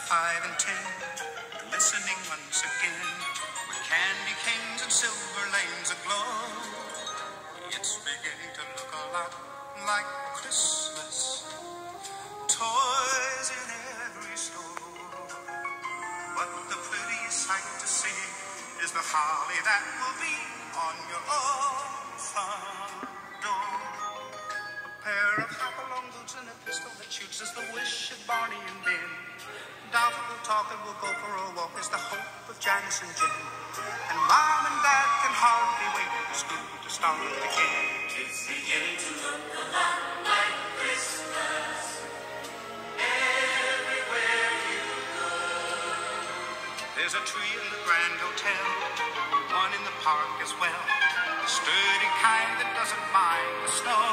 5 and 10, listening once again, with candy canes and silver lanes aglow. It's beginning to look a lot like Christmas, toys in every store. But the prettiest sight to see is the holly that will be on your own front door. A pair of hop-along boots and a pistol that shoots is the wish of Barney and Ben. Daughter will talk and we'll go for a walk is the hope of Janice and Jen. And Mom and Dad can hardly wait for school to start again. It's beginning to look a lot like Christmas everywhere you go. There's a tree in the Grand Hotel, one in the park as well, the sturdy kind that doesn't mind the snow.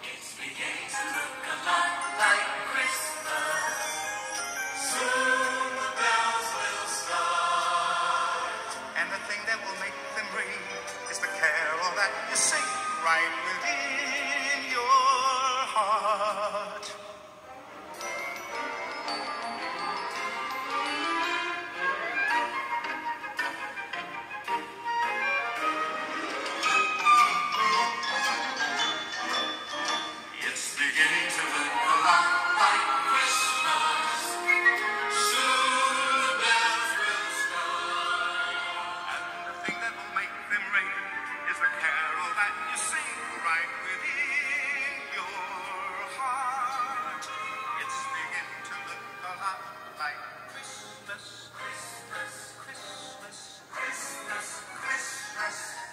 It's beginning to look a lot like Christmas. Soon the bells will start. And the thing that will make them ring is the carol that you sing right within your heart. It's beginning to look a lot like Christmas. Soon the bells will start. And the thing that will make them ring is the carol that you sing right within your heart. It's beginning to look a lot like Christmas, Christmas, Christmas, Christmas, Christmas.